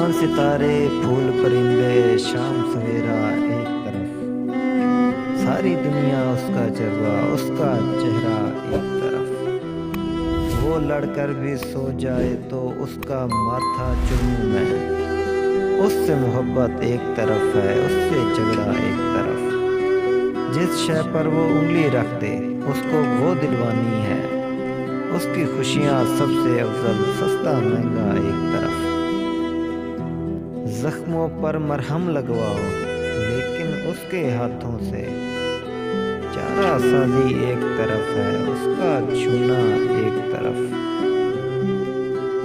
चांद सितारे फूल परिंदे शाम सवेरा एक तरफ, सारी दुनिया उसका जलवा उसका चेहरा एक तरफ। वो लड़कर भी सो जाए तो उसका माथा चूमूं मैं। उससे मोहब्बत एक तरफ है, उससे झगड़ा एक तरफ। जिस शय पर वो उंगली रख दे उसको वो दिलवानी है। उसकी खुशियाँ सबसे अफजल, सस्ता महंगा एक तरफ। जख्मों पर मरहम लगवाओ लेकिन उसके हाथों से। चारा साजी एक तरफ है, उसका छूना एक तरफ।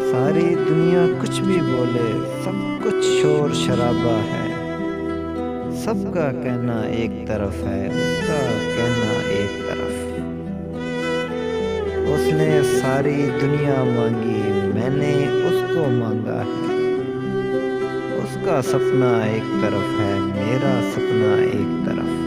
सारी दुनिया कुछ भी बोले, सब कुछ शोर शराबा है। सबका कहना एक तरफ है, उसका कहना एक तरफ। उसने सारी दुनिया मांगी, मैंने उसको मांगा है। उसका सपना एक तरफ है, मेरा सपना एक तरफ।